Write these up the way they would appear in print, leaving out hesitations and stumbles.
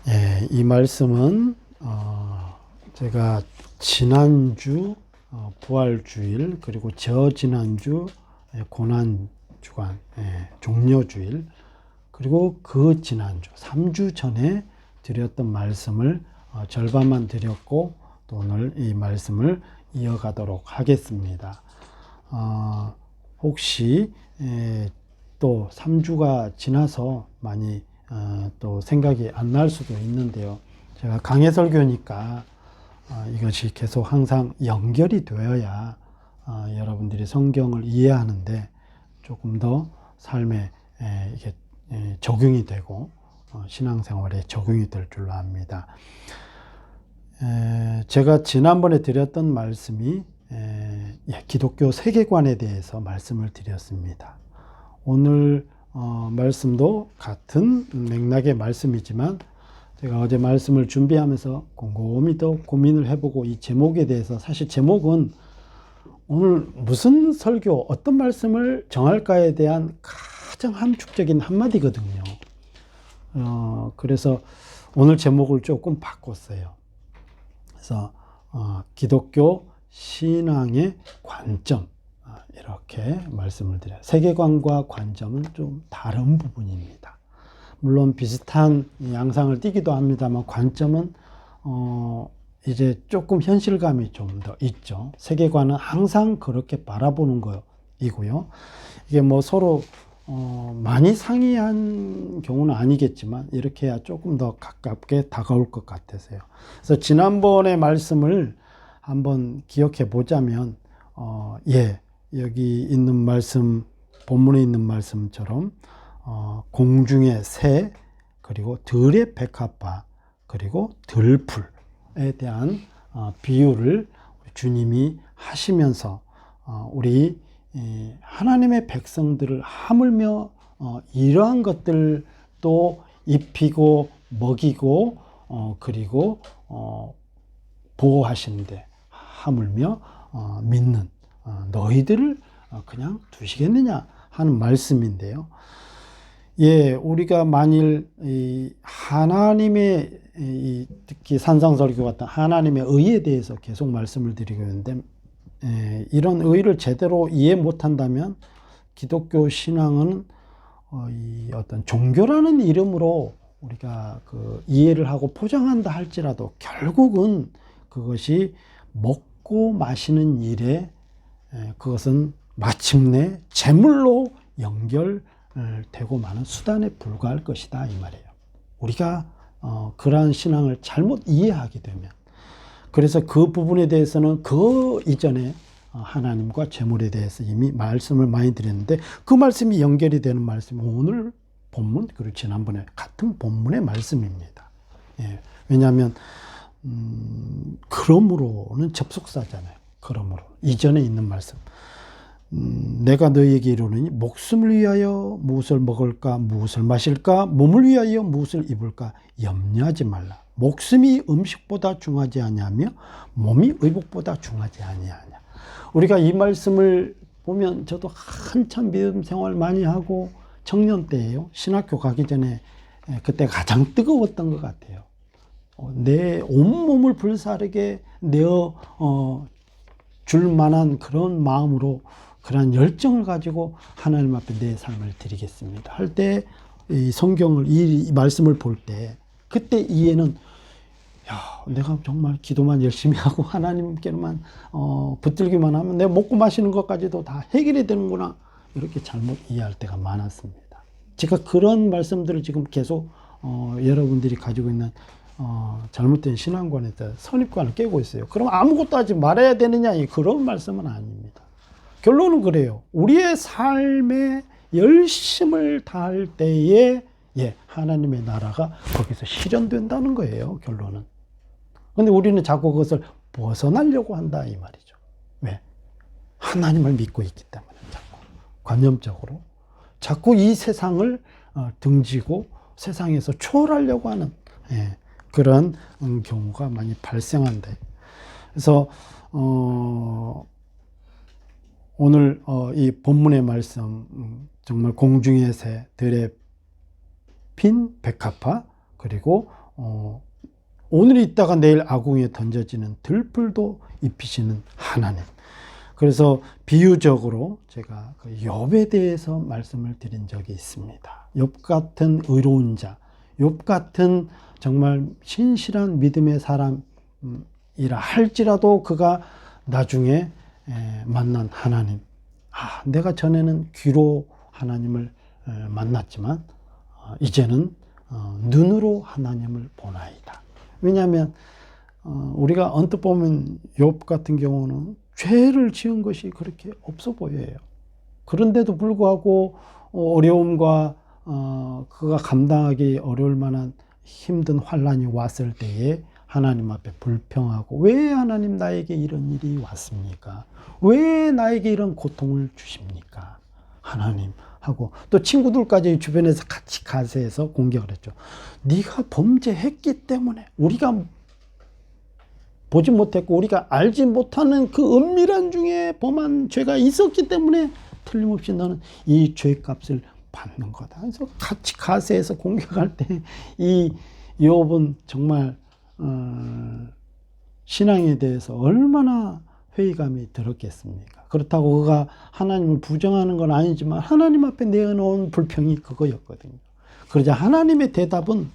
예, 이 말씀은 제가 지난주 부활주일 그리고 저지난주 고난주간 종려주일 그리고 그 지난주 3주 전에 드렸던 말씀을 절반만 드렸고 또 오늘 이 말씀을 이어가도록 하겠습니다. 혹시 또 3주가 지나서 많이 또 생각이 안 날 수도 있는데요. 제가 강해설교니까 이것이 계속 항상 연결이 되어야 여러분들이 성경을 이해하는데 조금 더 삶에 이게 적용이 되고 신앙생활에 적용이 될 줄로 압니다. 제가 지난번에 드렸던 말씀이 기독교 세계관에 대해서 말씀을 드렸습니다. 오늘 말씀도 같은 맥락의 말씀이지만 제가 어제 말씀을 준비하면서 곰곰이 더 고민을 해보고 이 제목에 대해서 사실 제목은 오늘 무슨 설교 어떤 말씀을 정할까에 대한 가장 함축적인 한마디거든요. 그래서 오늘 제목을 조금 바꿨어요. 그래서 기독교 신앙의 관점 이렇게 말씀을 드려요. 세계관과 관점은 좀 다른 부분입니다. 물론 비슷한 양상을 띠기도 합니다만 관점은 이제 조금 현실감이 좀 더 있죠. 세계관은 항상 그렇게 바라보는 거이고요. 이게 뭐 서로 많이 상이한 경우는 아니겠지만 이렇게 해야 조금 더 가깝게 다가올 것 같아서요. 그래서 지난번의 말씀을 한번 기억해 보자면 여기 있는 말씀, 본문에 있는 말씀처럼 공중의 새, 그리고 들의 백합화, 그리고 들풀에 대한 비유를 주님이 하시면서 우리 하나님의 백성들을 하물며 이러한 것들도 입히고 먹이고 그리고 보호하시는데 하물며 믿는 너희들을 그냥 두시겠느냐 하는 말씀인데요. 우리가 만일 하나님의 특히 산상설교 같은 하나님의 의에 대해서 계속 말씀을 드리고 있는데 이런 의를 제대로 이해 못한다면 기독교 신앙은 어떤 종교라는 이름으로 우리가 그 이해를 하고 포장한다 할지라도 결국은 그것이 먹고 마시는 일에 그것은 마침내 재물로 연결되고 마는 수단에 불과할 것이다 이 말이에요. 우리가 그러한 신앙을 잘못 이해하게 되면, 그래서 그 부분에 대해서는 그 이전에 하나님과 재물에 대해서 이미 말씀을 많이 드렸는데 그 말씀이 연결이 되는 말씀이 오늘 본문 그리고 지난번에 같은 본문의 말씀입니다. 왜냐하면 그러므로는 접속사잖아요. 그러므로 이전에 있는 말씀, 내가 너희에게 이르노니 목숨을 위하여 무엇을 먹을까 무엇을 마실까 몸을 위하여 무엇을 입을까 염려하지 말라. 목숨이 음식보다 중하지 아니하며 몸이 의복보다 중하지 아니하냐. 우리가 이 말씀을 보면 저도 한참 믿음 생활 많이 하고 청년 때예요. 신학교 가기 전에 그때 가장 뜨거웠던 것 같아요. 내 온몸을 불사르게 내어 줄 만한 그런 마음으로 그러한 열정을 가지고 하나님 앞에 내 삶을 드리겠습니다 할 때 이 성경을 이 말씀을 볼 때 그때 이해는 내가 정말 기도만 열심히 하고 하나님께만 붙들기만 하면 내가 먹고 마시는 것까지도 다 해결이 되는구나 이렇게 잘못 이해할 때가 많았습니다. 제가 그런 말씀들을 지금 계속 여러분들이 가지고 있는 잘못된 신앙관에 대한 선입관을 깨고 있어요. 그럼 아무것도 하지 말아야 되느냐 그런 말씀은 아닙니다. 결론은 그래요. 우리의 삶에 열심을 다할 때에 하나님의 나라가 거기서 실현된다는 거예요. 결론은. 근데 우리는 자꾸 그것을 벗어나려고 한다 이 말이죠. 왜? 하나님을 믿고 있기 때문에 자꾸 관념적으로 자꾸 이 세상을 등지고 세상에서 초월하려고 하는 그런 경우가 많이 발생한데, 그래서 오늘 이 본문의 말씀 정말 공중의 새, 들의 핀 백합화, 그리고 오늘 있다가 내일 아궁이에 던져지는 들풀도 입히시는 하나님. 그래서 비유적으로 제가 그 욥에 대해서 말씀을 드린 적이 있습니다. 욥 같은 의로운 자, 욥 같은 정말 신실한 믿음의 사람이라 할지라도 그가 나중에 만난 하나님. 내가 전에는 귀로 하나님을 만났지만 이제는 눈으로 하나님을 보나이다. 왜냐하면 우리가 언뜻 보면 욥 같은 경우는 죄를 지은 것이 그렇게 없어 보여요. 그런데도 불구하고 어려움과 그가 감당하기 어려울 만한 힘든 환란이 왔을 때에 하나님 앞에 불평하고, 왜 하나님 나에게 이런 일이 왔습니까? 왜 나에게 이런 고통을 주십니까? 하나님 하고, 또 친구들까지 주변에서 같이 가세해서 공격을 했죠. 네가 범죄했기 때문에, 우리가 보지 못했고 우리가 알지 못하는 그 은밀한 중에 범한 죄가 있었기 때문에 틀림없이 너는 이 죄값을 받는 거다. 그래서 같이 가세해서 공격할 때 이 욥은 정말 신앙에 대해서 얼마나 회의감이 들었겠습니까? 그렇다고 그가 하나님을 부정하는 건 아니지만 하나님 앞에 내어놓은 불평이 그거였거든요. 그러자 하나님의 대답은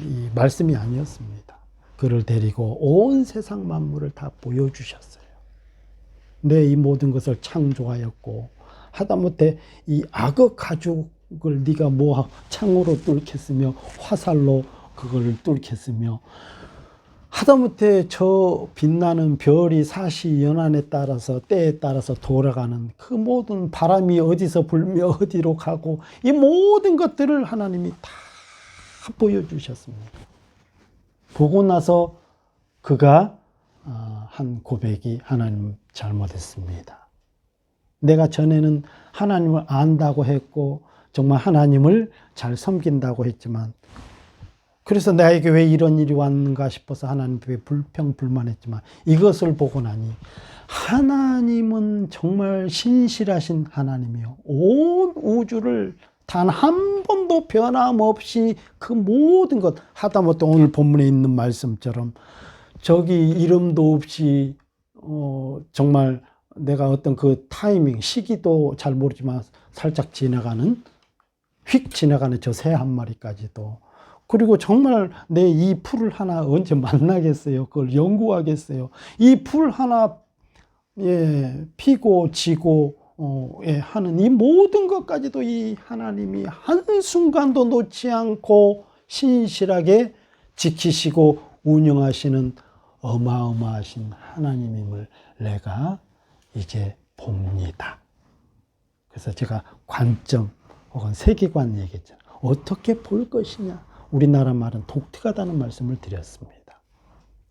이 말씀이 아니었습니다. 그를 데리고 온 세상 만물을 다 보여주셨어요. 내 이 모든 것을 창조하였고, 하다못해 이 악어 가죽을 네가 뭐 창으로 뚫겠으며 화살로 그걸 뚫겠으며, 하다못해 저 빛나는 별이 사시 연한에 따라서 때에 따라서 돌아가는 그 모든 바람이 어디서 불며 어디로 가고, 이 모든 것들을 하나님이 다 보여주셨습니다. 보고 나서 그가 한 고백이, 하나님 잘못했습니다. 내가 전에는 하나님을 안다고 했고 정말 하나님을 잘 섬긴다고 했지만, 그래서 나에게 왜 이런 일이 왔는가 싶어서 하나님 앞에 불평 불만했지만, 이것을 보고 나니 하나님은 정말 신실하신 하나님이요, 온 우주를 단 한 번도 변함없이 그 모든 것, 하다못해 오늘 본문에 있는 말씀처럼 저기 이름도 없이 정말 내가 어떤 그 타이밍, 시기도 잘 모르지만 살짝 지나가는, 휙 지나가는 저 새 한 마리까지도, 그리고 정말 내 이 풀을 하나 언제 만나겠어요? 그걸 연구하겠어요? 이 풀 하나 피고 지고 하는 이 모든 것까지도 이 하나님이 한순간도 놓지 않고 신실하게 지키시고 운영하시는 어마어마하신 하나님임을 내가 이제 봅니다. 그래서 제가 관점 혹은 세계관 얘기했잖아요. 어떻게 볼 것이냐. 우리나라 말은 독특하다는 말씀을 드렸습니다.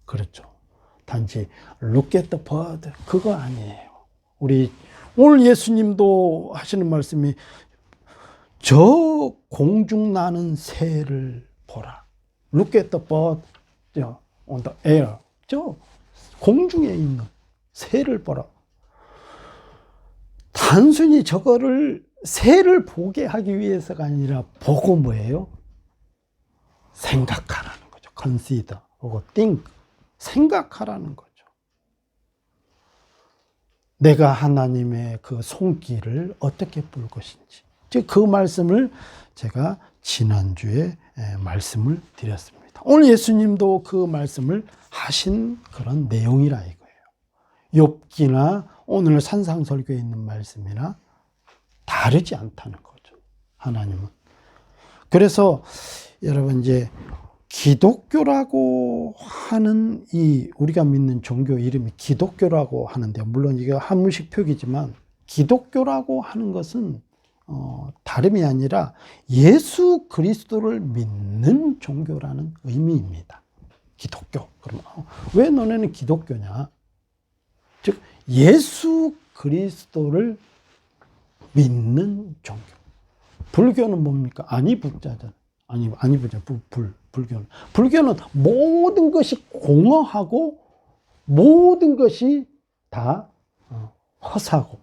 그렇죠. 단지 look at the bird, 그거 아니에요. 우리 오늘 예수님도 하시는 말씀이 저 공중 나는 새를 보라. Look at the bird on the air. 저 공중에 있는 새를 보라. 단순히 저거를 새를 보게 하기 위해서가 아니라 보고 뭐예요? 생각하라는 거죠. consider 혹은 think, 생각하라는 거죠. 내가 하나님의 그 손길을 어떻게 볼 것인지, 즉 그 말씀을 제가 지난주에 말씀을 드렸습니다. 오늘 예수님도 그 말씀을 하신 그런 내용이라 이거예요. 욥기나 오늘 산상설교에 있는 말씀이나 다르지 않다는 거죠. 하나님은. 그래서 여러분, 이제 기독교라고 하는 이 우리가 믿는 종교 이름이 기독교라고 하는데, 물론 이게 한문식 표기지만 기독교라고 하는 것은 다름이 아니라 예수 그리스도를 믿는 종교라는 의미입니다. 기독교. 그러면 왜 너네는 기독교냐? 즉 예수 그리스도를 믿는 종교. 불교는 뭡니까? 아니 불자잖아. 아니 불자. 불교는 모든 것이 공허하고 모든 것이 다 허사고,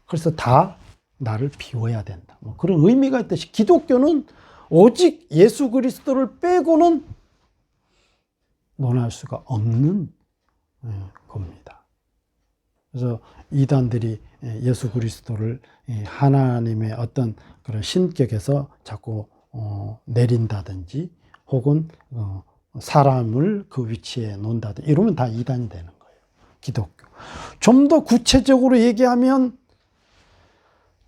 그래서 다 나를 비워야 된다. 뭐 그런 의미가 있듯이 기독교는 오직 예수 그리스도를 빼고는 논할 수가 없는 겁니다. 그래서 이단들이 예수 그리스도를 하나님의 어떤 그런 신격에서 자꾸 내린다든지 혹은 사람을 그 위치에 놓는다든지 이러면 다 이단이 되는 거예요. 기독교. 좀 더 구체적으로 얘기하면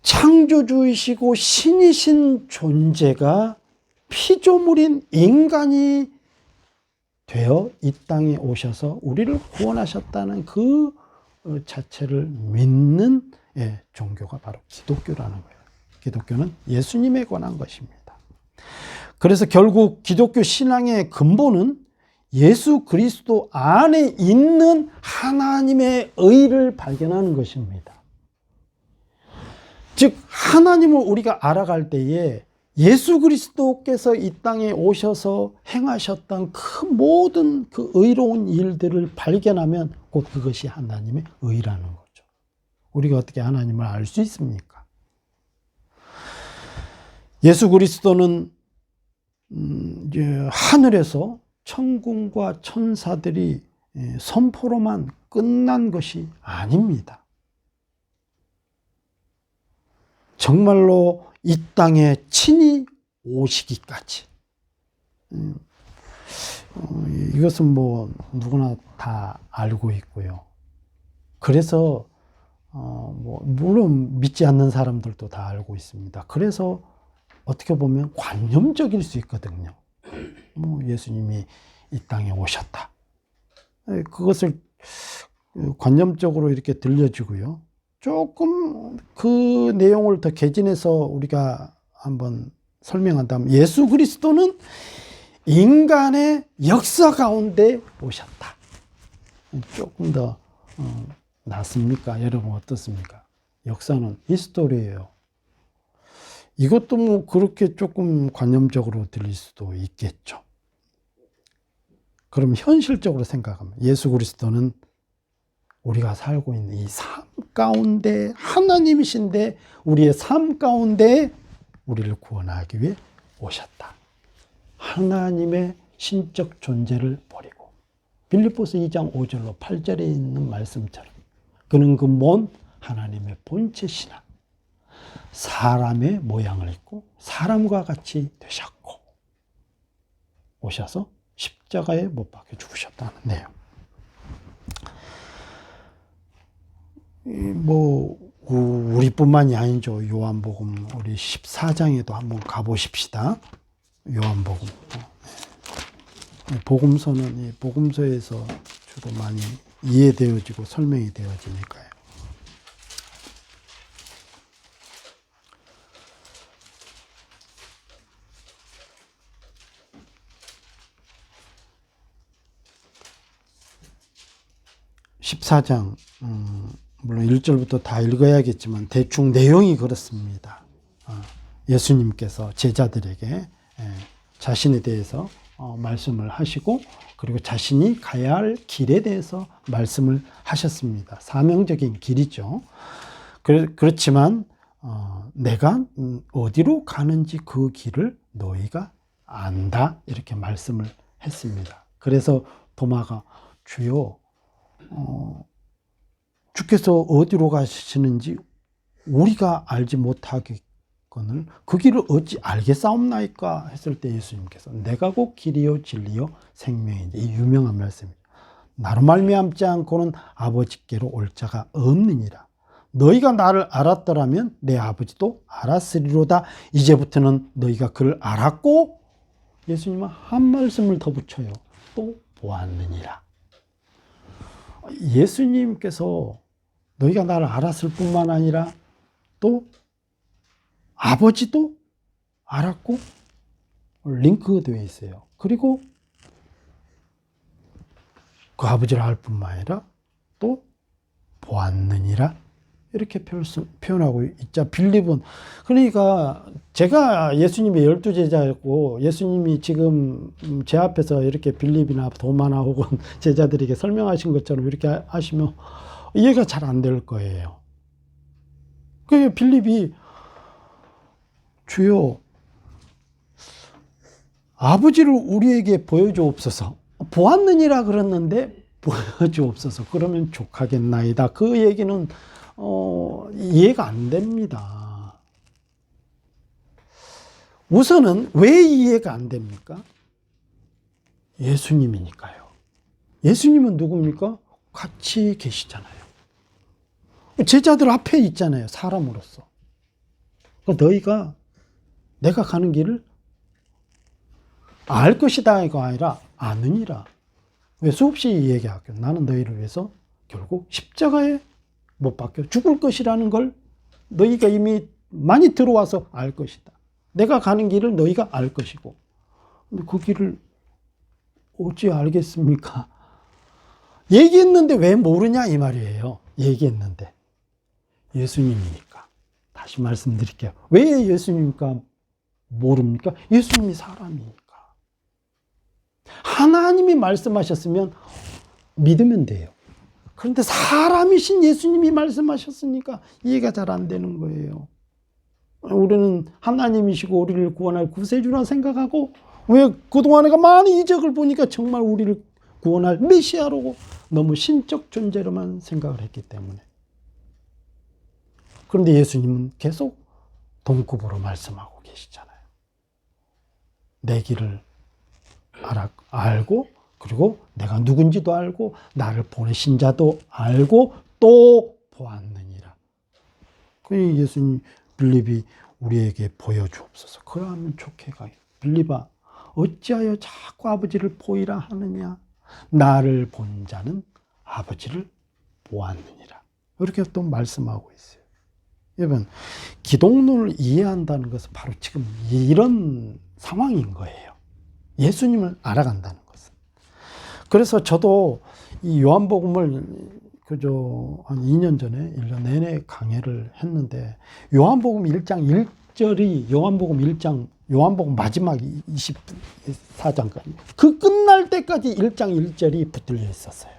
창조주이시고 신이신 존재가 피조물인 인간이 되어 이 땅에 오셔서 우리를 구원하셨다는 그 자체를 믿는 종교가 바로 기독교라는 거예요. 기독교는 예수님에 관한 것입니다. 그래서 결국 기독교 신앙의 근본은 예수 그리스도 안에 있는 하나님의 의를 발견하는 것입니다. 즉 하나님을 우리가 알아갈 때에 예수 그리스도께서 이 땅에 오셔서 행하셨던 그 모든 그 의로운 일들을 발견하면 곧 그것이 하나님의 의라는 거죠. 우리가 어떻게 하나님을 알 수 있습니까? 예수 그리스도는 이제 하늘에서 천군과 천사들이 선포로만 끝난 것이 아닙니다. 정말로 이 땅에 친히 오시기까지. 이것은 뭐 누구나 다 알고 있고요. 그래서 뭐 물론 믿지 않는 사람들도 다 알고 있습니다. 그래서 어떻게 보면 관념적일 수 있거든요. 뭐 예수님이 이 땅에 오셨다. 그것을 관념적으로 이렇게 들려주고요. 조금 그 내용을 더 개진해서 우리가 한번 설명한다면 예수 그리스도는 인간의 역사 가운데 오셨다. 조금 더 낫습니까? 여러분 어떻습니까? 역사는 히스토리예요. 이것도 뭐 그렇게 조금 관념적으로 들릴 수도 있겠죠. 그럼 현실적으로 생각하면 예수 그리스도는 우리가 살고 있는 이 삶 가운데 하나님이신데 우리의 삶 가운데 우리를 구원하기 위해 오셨다. 하나님의 신적 존재를 버리고 빌립보서 2장 5절로 8절에 있는 말씀처럼 그는 그 먼 하나님의 본체시나 사람의 모양을 입고 사람과 같이 되셨고 오셔서 십자가에 못 박혀 죽으셨다는 내용. 뭐 우리뿐만이 아니죠. 요한복음 우리 14장에도 한번 가보십시다. 요한복음. 복음서는 이 복음서에서 주로 많이 이해되어지고 설명이 되어지니까요. (14장) 물론 1절부터 다 읽어야겠지만 대충 내용이 그렇습니다. 예수님께서 제자들에게 자신에 대해서 말씀을 하시고 그리고 자신이 가야 할 길에 대해서 말씀을 하셨습니다. 사명적인 길이죠. 그렇지만 내가 어디로 가는지 그 길을 너희가 안다 이렇게 말씀을 했습니다. 그래서 도마가 주여 주께서 어디로 가시는지 우리가 알지 못하겠거늘 그 길을 어찌 알겠사옵나이까 했을 때 예수님께서 내가 곧 길이요 진리요 생명이니 이 유명한 말씀입니다. 나로 말미암지 않고는 아버지께로 올 자가 없느니라. 너희가 나를 알았더라면 내 아버지도 알았으리로다. 이제부터는 너희가 그를 알았고 예수님은 한 말씀을 더 붙여요. 또 보았느니라. 예수님께서 너희가 나를 알았을 뿐만 아니라 또 아버지도 알았고 링크되어 있어요. 그리고 그 아버지를 알 뿐만 아니라 또 보았느니라 이렇게 표현하고 있자. 빌립은 그러니까 제가 예수님의 12제자였고 예수님이 지금 제 앞에서 이렇게 빌립이나 도마나 혹은 제자들에게 설명하신 것처럼 이렇게 하시면 이해가 잘 안 될 거예요. 그 빌립이 주여 아버지를 우리에게 보여주옵소서. 보았느니라 그랬는데 보여주옵소서. 그러면 족하겠나이다. 그 얘기는 이해가 안 됩니다. 우선은 왜 이해가 안 됩니까? 예수님이니까요. 예수님은 누굽니까? 같이 계시잖아요. 제자들 앞에 있잖아요. 사람으로서. 너희가 내가 가는 길을 알 것이다가 아니라 아느니라. 왜 수없이 얘기하죠. 나는 너희를 위해서 결국 십자가에 못 박혀 죽을 것이라는 걸 너희가 이미 많이 들어와서 알 것이다. 내가 가는 길을 너희가 알 것이고. 근데 그 길을 어찌 알겠습니까? 얘기했는데 왜 모르냐 이 말이에요. 얘기했는데. 예수님이니까. 다시 말씀드릴게요. 왜 예수님이니까 모릅니까? 예수님이 사람이니까. 하나님이 말씀하셨으면 믿으면 돼요. 그런데 사람이신 예수님이 말씀하셨으니까 이해가 잘 안 되는 거예요. 우리는 하나님이시고 우리를 구원할 구세주라 생각하고 왜 그동안 내가 많은 이적을 보니까 정말 우리를 구원할 메시아로 너무 신적 존재로만 생각을 했기 때문에. 그런데 예수님은 계속 동급으로 말씀하고 계시잖아요. 내 길을 알고 그리고 내가 누군지도 알고 나를 보내신 자도 알고 또 보았느니라. 그 예수님 빌립이 우리에게 보여주옵소서. 그러면 좋게가 빌립아 어찌하여 자꾸 아버지를 보이라 하느냐. 나를 본 자는 아버지를 보았느니라. 이렇게 또 말씀하고 있어요. 여러분 기독론을 이해한다는 것은 바로 지금 이런 상황인 거예요. 예수님을 알아간다는 것은. 그래서 저도 이 요한복음을 한 2년 전에 1년 내내 강해를 했는데 요한복음 1장 1절이 요한복음 마지막 24장까지 그 끝날 때까지 1장 1절이 붙들려 있었어요.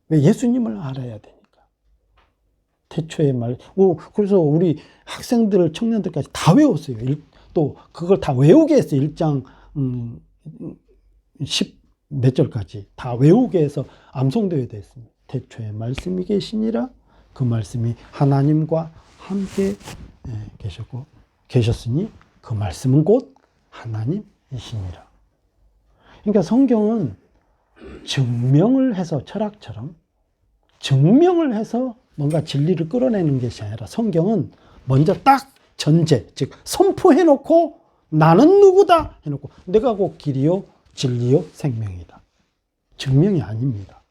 왜? 예수님을 알아야 되니까. 태초의 말. 그래서 우리 학생들, 청년들까지 다 외웠어요. 또 그걸 다 외우게 했어요. 1장 10 몇 절까지 다 외우게 해서 암송되어야 됐습니다. 태초에 말씀이 계시니라. 그 말씀이 하나님과 함께 계셨으니 그 말씀은 곧 하나님이시니라. 그러니까 성경은 증명을 해서 철학처럼 증명을 해서 뭔가 진리를 끌어내는 것이 아니라 성경은 먼저 딱 전제, 즉 선포해놓고 나는 누구다 해놓고 내가 곧 길이요 진리요 생명이다. 증명이 아닙니다.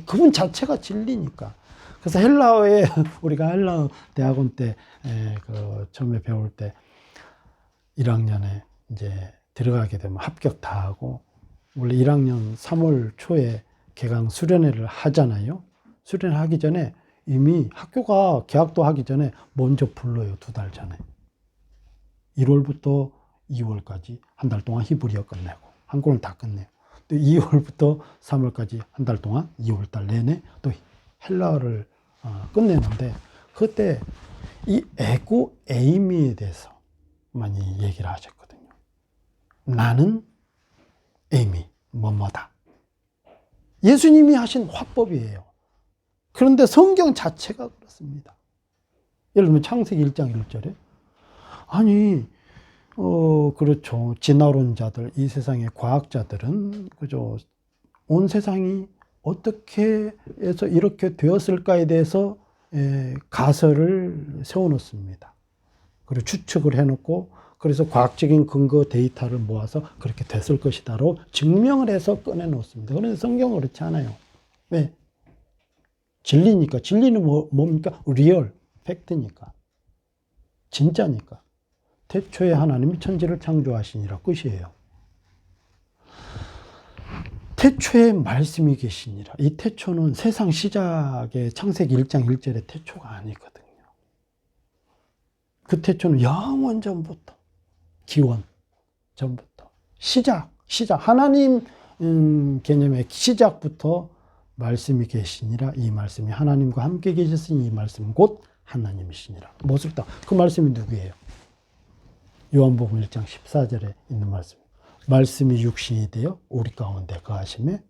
그분 자체가 진리니까. 그래서 헬라어에 우리가 헬라어 대학원 때 처음에 배울 때 1학년에 이제 들어가게 되면 합격 다 하고 원래 1학년 3월 초에 개강 수련회를 하잖아요. 수련하기 전에 이미 학교가 개학도 하기 전에 먼저 불러요. 2달 전에. 1월부터 2월까지 한 달 동안 히브리어 끝내고 한국은 다 끝내요. 또 2월부터 3월까지 한 달 동안 2월 달 내내 또 헬라어를 끝내는데 그때 이 에고 에이미에 대해서 많이 얘기를 하셨거든요. 나는 에이미 뭐뭐다. 예수님이 하신 화법이에요. 그런데 성경 자체가 그렇습니다. 예를 들면 창세기 1장 1절에 아니 그렇죠. 진화론자들, 이 세상의 과학자들은 그죠. 온 세상이 어떻게 해서 이렇게 되었을까에 대해서 가설을 세워놓습니다. 그리고 추측을 해놓고 그래서 과학적인 근거 데이터를 모아서 그렇게 됐을 것이다로 증명을 해서 꺼내놓습니다. 그런데 성경은 그렇지 않아요. 왜? 진리니까. 진리는 뭡니까? 리얼, 팩트니까. 진짜니까. 태초에 하나님이 천지를 창조하시니라 끝이에요. 태초에 말씀이 계시니라. 이 태초는 세상 시작의 창세기 1장 1절의 태초가 아니거든요. 그 태초는 영원 전부터, 기원 전부터, 시작 하나님 개념의 시작부터 말씀이 계시니라. 이 말씀이 하나님과 함께 계셨으니 이 말씀은 곧 하나님이시니라. 무엇을 그 말씀이 누구예요? 요한복음 1장 14절에 있는 말씀. 말씀이 육신이 되어 우리 가운데 거하심에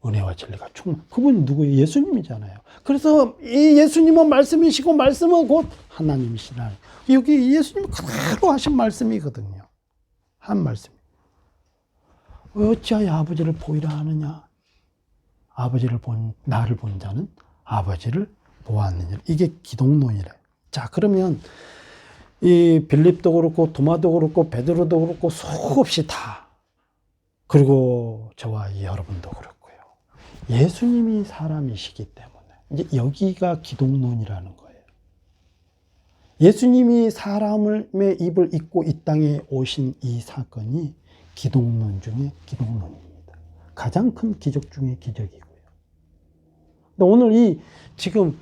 은혜와 진리가 충만. 그분이 누구예요? 예수님이잖아요. 그래서 이 예수님은 말씀이시고 말씀은 곧 하나님이시라. 여기 예수님이 그대로 하신 말씀이거든요. 한 말씀. 어찌하여 아버지를 보이라 하느냐? 나를 본 자는 아버지를 보았느냐. 이게 기독론이래요. 자, 그러면 이 빌립도 그렇고 도마도 그렇고 베드로도 그렇고 수없이 다, 그리고 저와 여러분도 그렇고요. 예수님이 사람이시기 때문에 이제 여기가 기독론이라는 거예요. 예수님이 사람의 입을 잇고 이 땅에 오신 이 사건이 기독론 중에 기독론입니다. 가장 큰 기적 중에 기적이고요. 오늘 지금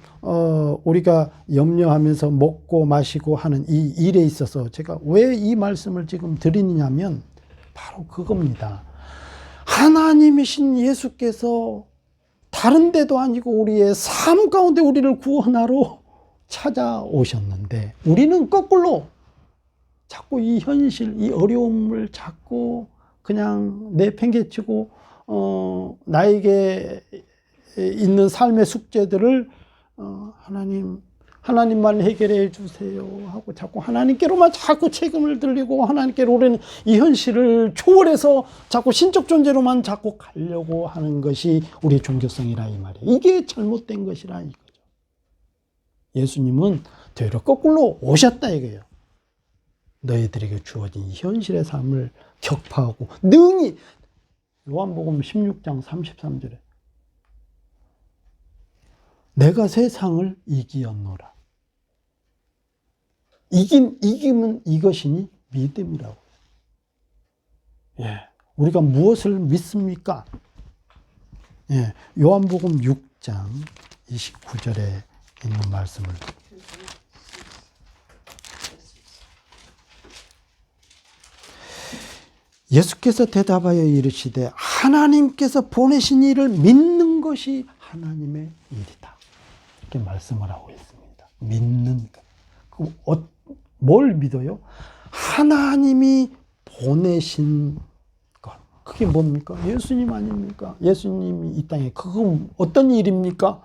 우리가 염려하면서 먹고 마시고 하는 이 일에 있어서 제가 왜 이 말씀을 지금 드리느냐면 바로 그겁니다. 하나님이신 예수께서 다른 데도 아니고 우리의 삶 가운데 우리를 구원하러 찾아오셨는데 우리는 거꾸로 자꾸 이 현실, 이 어려움을 자꾸 그냥 내팽개치고 나에게 있는 삶의 숙제들을 하나님만 해결해 주세요 하고 자꾸 하나님께로만 자꾸 책임을 들리고 하나님께로 우리는 이 현실을 초월해서 자꾸 신적 존재로만 자꾸 가려고 하는 것이 우리의 종교성이라 이 말이에요. 이게 잘못된 것이라 이거죠. 예수님은 되려 거꾸로 오셨다 이거예요. 너희들에게 주어진 이 현실의 삶을 격파하고 능히 요한복음 16장 33절에 내가 세상을 이기었노라. 이김은 이것이니 믿음이라고. 예. 우리가 무엇을 믿습니까? 예. 요한복음 6장 29절에 있는 말씀을. 예수께서 대답하여 이르시되 하나님께서 보내신 이를 믿는 것이 하나님의 일이다. 이렇게 말씀을 하고 있습니다. 믿는 것. 뭘 믿어요? 하나님이 보내신 것. 그게 뭡니까? 예수님 아닙니까? 예수님이 이 땅에. 그건 어떤 일입니까?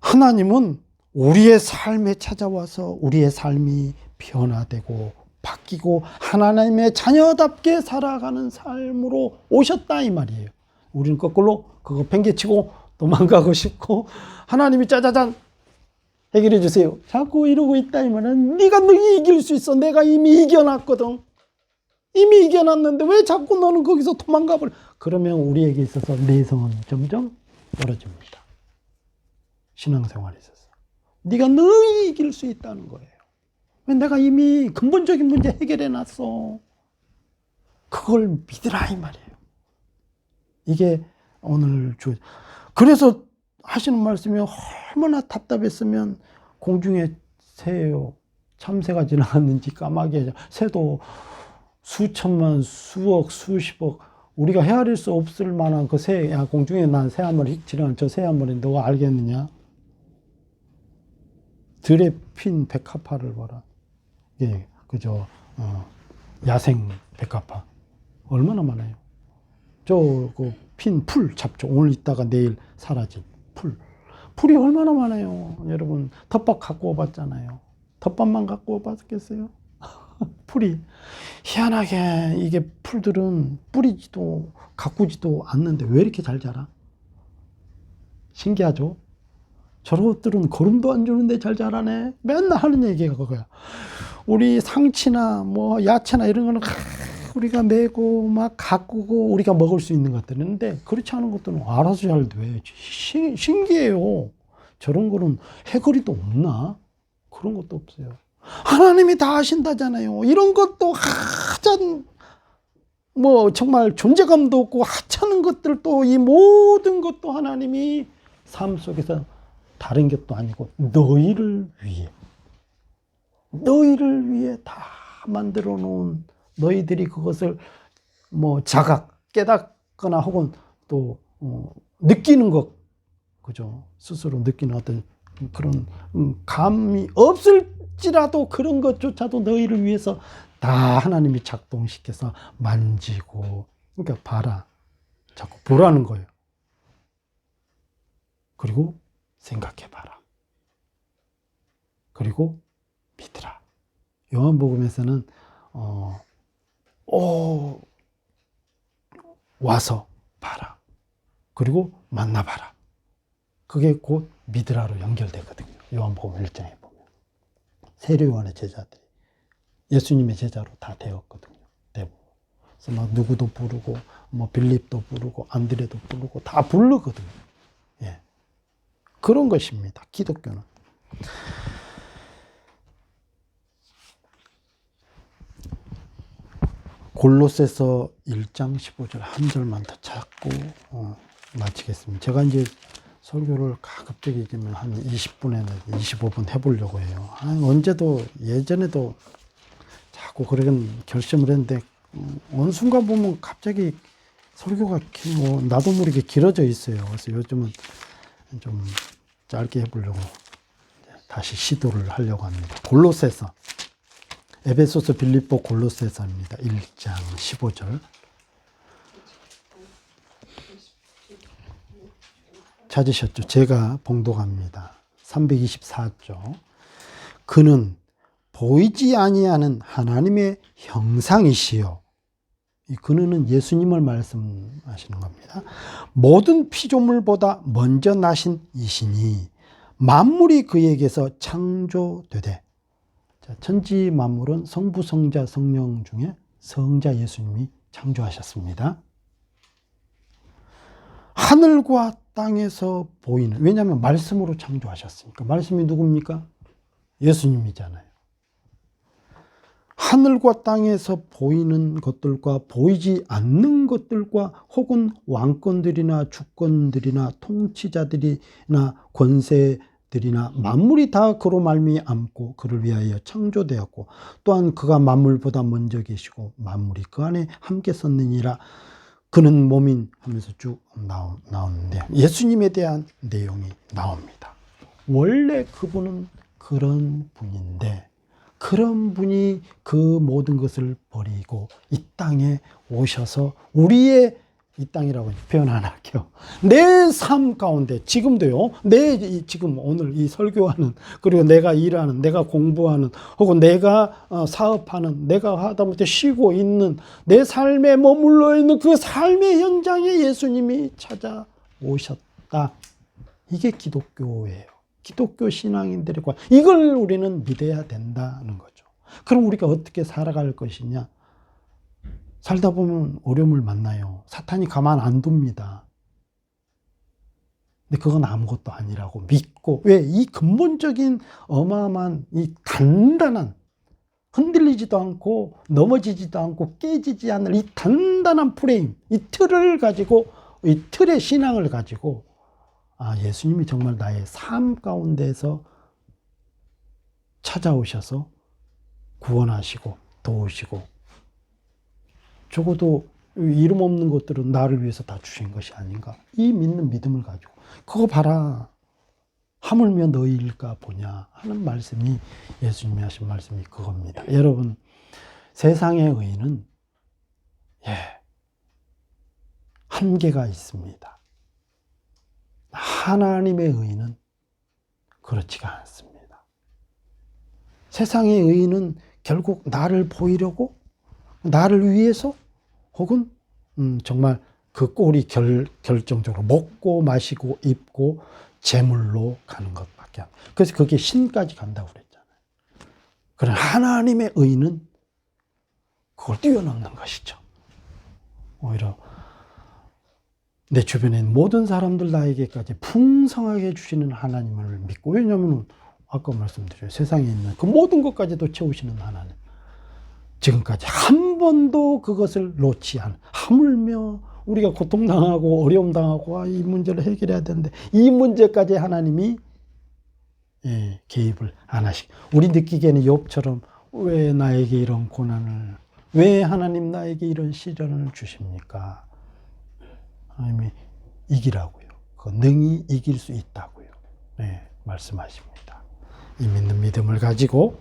하나님은 우리의 삶에 찾아와서 우리의 삶이 변화되고 바뀌고 하나님의 자녀답게 살아가는 삶으로 오셨다 이 말이에요. 우리는 거꾸로 그거 팽개치고 도망가고 싶고 하나님이 짜자잔 해결해 주세요. 자꾸 이러고 있다 이 말은 네가 이길 수 있어. 내가 이미 이겨놨거든. 이미 이겨놨는데 왜 자꾸 너는 거기서 도망가 버려. 그러면 우리에게 있어서 내성은 점점 멀어집니다. 신앙생활에 있어서. 네가 능히 이길 수 있다는 거예요. 왜 내가 이미 근본적인 문제 해결해 놨어. 그걸 믿으라 이 말이에요. 이게 오늘 그래서 하시는 말씀이 얼마나 답답했으면 공중에 새요 참새가 지나갔는지 까마귀 새도 수천만 수억 수십억 우리가 헤아릴 수 없을 만한 그 새, 야 공중에 난 새 한 마리 휙 지나간 저 새 한 마리 너가 알겠느냐? 들에 핀 백합화를 봐라. 예, 그죠? 야생 백합화 얼마나 많아요. 저 핀 풀 잡죠. 오늘 있다가 내일 사라진 풀이 얼마나 많아요. 여러분 텃밭 갖고 와봤잖아요. 텃밭만 갖고 와봤겠어요? 풀이 희한하게 이게 풀들은 뿌리지도 가꾸지도 않는데 왜 이렇게 잘 자라? 신기하죠? 저런 것들은 거름도 안 주는데 잘 자라네. 맨날 하는 얘기가 그거야. 우리 상치나 뭐 야채나 이런 거는 우리가 메고 막 가꾸고 우리가 먹을 수 있는 것들인데 그렇지 않은 것들은 알아서 잘 돼. 신기해요. 저런 거는 해거리도 없나? 그런 것도 없어요. 하나님이 다 하신다잖아요. 이런 것도 뭐 정말 존재감도 없고 하찮은 것들도 이 모든 것도 하나님이 삶 속에서 다른 것도 아니고 너희를 위해 다 만들어 놓은 너희들이 그것을 뭐 깨닫거나 혹은 또 느끼는 것, 그죠? 스스로 느끼는 어떤 그런 감이 없을 할지라도 그런 것조차도 너희를 위해서 다 하나님이 작동시켜서 만지고, 그러니까 봐라. 자꾸 보라는 거예요. 그리고 생각해봐라. 그리고 믿으라. 요한복음에서는 와서 봐라. 그리고 만나봐라. 그게 곧 믿으라로 연결되거든요. 요한복음 1장에 보면. 세례 요한의 제자들이 예수님의 제자로 다 되었거든요. 대부분. 그래서 막 누구도 부르고, 뭐 빌립도 부르고, 안드레도 부르고, 다 부르거든요. 예. 그런 것입니다. 기독교는. 골로새서 1장 15절 한 절만 더 찾고 마치겠습니다. 제가 이제 설교를 가급적이 되면 한 20분에는 25분 해보려고 해요. 언제도 예전에도 자꾸 그런 결심을 했는데 어느 순간 보면 갑자기 설교가 나도 모르게 길어져 있어요. 그래서 요즘은 좀 짧게 해보려고 다시 시도를 하려고 합니다. 골로새서, 에베소서, 빌립보, 골로새서입니다. 1장 15절. 찾으셨죠? 제가 봉독합니다. 324조. 그는 보이지 아니하는 하나님의 형상이시요. 이 그는 예수님을 말씀하시는 겁니다. 모든 피조물보다 먼저 나신 이시니 만물이 그에게서 창조되되. 자, 천지 만물은 성부, 성자, 성령 중에 성자 예수님이 창조하셨습니다. 하늘과 땅에서 보이는, 왜냐하면 말씀으로 창조하셨으니까. 말씀이 누굽니까? 예수님이잖아요. 하늘과 땅에서 보이는 것들과 보이지 않는 것들과 혹은 왕권들이나 주권들이나 통치자들이나 권세들이나 만물이 다 그로 말미암고 그를 위하여 창조되었고 또한 그가 만물보다 먼저 계시고 만물이 그 안에 함께 섰느니라. 그는 몸인 하면서 쭉 나오는데 예수님에 대한 내용이 나옵니다. 원래 그분은 그런 분인데 그런 분이 그 모든 것을 버리고 이 땅에 오셔서 우리의, 이 땅이라고 표현 안 할게요. 내 삶 가운데 지금도요. 지금 오늘 이 설교하는, 그리고 내가 일하는, 내가 공부하는, 혹은 내가 사업하는, 내가 하다못해 쉬고 있는 내 삶에 머물러 있는 그 삶의 현장에 예수님이 찾아오셨다. 이게 기독교예요. 기독교 신앙인들과 이걸 우리는 믿어야 된다는 거죠. 그럼 우리가 어떻게 살아갈 것이냐? 살다 보면 어려움을 만나요. 사탄이 가만 안 둡니다. 근데 그건 아무것도 아니라고 믿고, 왜? 이 근본적인 어마어마한 이 단단한, 흔들리지도 않고 넘어지지도 않고 깨지지 않을 이 단단한 프레임, 이 틀을 가지고, 이 틀의 신앙을 가지고 예수님이 정말 나의 삶 가운데서 찾아오셔서 구원하시고 도우시고, 적어도 이름 없는 것들은 나를 위해서 다 주신 것이 아닌가. 이 믿는 믿음을 가지고 그거 봐라. 하물며 너희일까 보냐 하는 말씀이, 예수님이 하신 말씀이 그겁니다. 여러분, 세상의 의는 한계가 있습니다. 하나님의 의는 그렇지가 않습니다. 세상의 의는 결국 나를 보이려고, 나를 위해서, 혹은 정말 그 꼴이 결정적으로 먹고 마시고 입고 재물로 가는 것밖에 안 돼요. 그래서 그게 신까지 간다고 그랬잖아요. 그러나 하나님의 의는 그걸 뛰어넘는 것이죠. 오히려 내 주변에 있는 모든 사람들 나에게까지 풍성하게 주시는 하나님을 믿고, 왜냐하면 아까 말씀드려요. 세상에 있는 그 모든 것까지도 채우시는 하나님. 지금까지 한 번도 그것을 놓지 않은, 하물며 우리가 고통당하고 어려움당하고 이 문제를 해결해야 되는데 이 문제까지 하나님이 개입을 안 하시고, 우리 느끼기에는 욥처럼 왜 나에게 이런 고난을, 왜 하나님 나에게 이런 시련을 주십니까? 하나님이 이기라고요. 그 능히 이길 수 있다고요. 말씀하십니다. 이 믿는 믿음을 가지고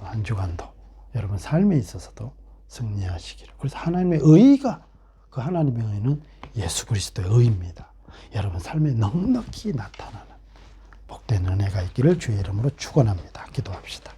한 주간도 여러분 삶에 있어서도 승리하시기를. 그래서 하나님의 의가, 그 하나님의 의는 예수 그리스도의 의입니다. 여러분 삶에 넉넉히 나타나는 복된 은혜가 있기를 주의 이름으로 축원합니다. 기도합시다.